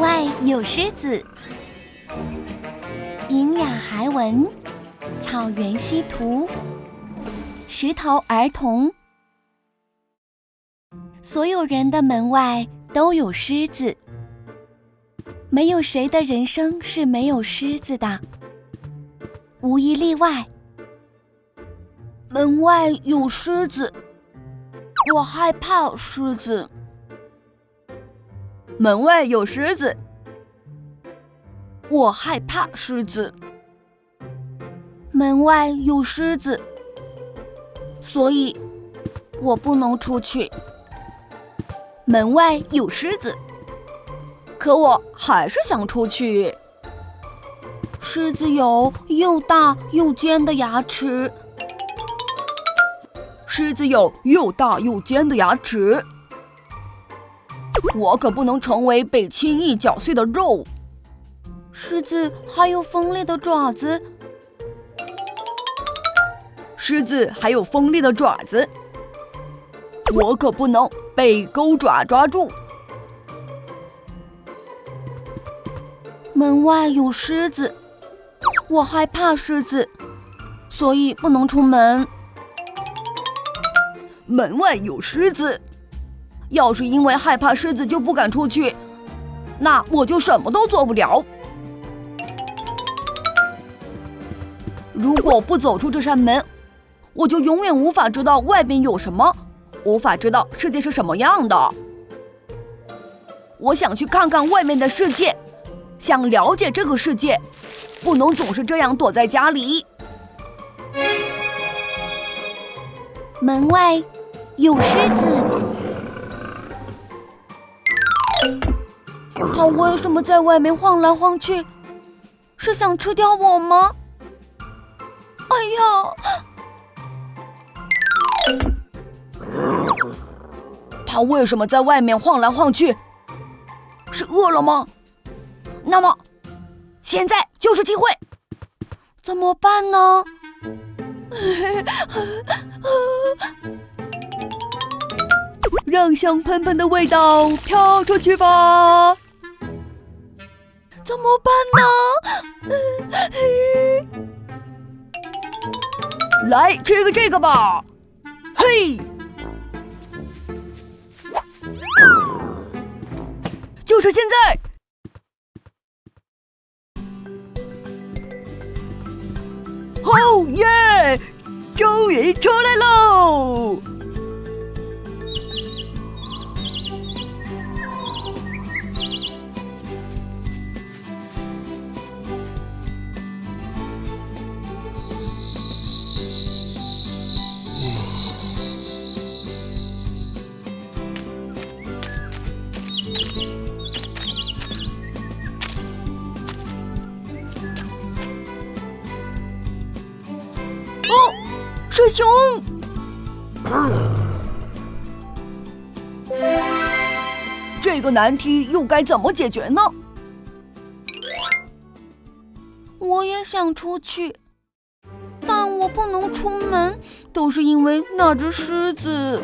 门外有狮子。银雅还文，草原西图，石头儿童。所有人的门外都有狮子，没有谁的人生是没有狮子的，无一例外。门外有狮子，我害怕狮子。门外有狮子，我害怕狮子。门外有狮子，所以我不能出去。门外有狮子，可我还是想出去。狮子有又大又尖的牙齿。狮子有又大又尖的牙齿，我可不能成为被轻易搅碎的肉。狮子还有锋利的爪子。狮子还有锋利的爪子，我可不能被钩爪抓住。门外有狮子，我害怕狮子，所以不能出门。门外有狮子，要是因为害怕狮子就不敢出去，那我就什么都做不了。如果不走出这扇门，我就永远无法知道外边有什么，无法知道世界是什么样的。我想去看看外面的世界，想了解这个世界，不能总是这样躲在家里。门外有狮子，它为什么在外面晃来晃去？是想吃掉我吗？哎呀！它为什么在外面晃来晃去？是饿了吗？那么，现在就是机会。怎么办呢？让香喷喷的味道飘出去吧！怎么办呢？来吃这个吧！嘿，就是现在！哦耶！终于出来喽！是熊！这个难题又该怎么解决呢？我也想出去，但我不能出门，都是因为那只狮子。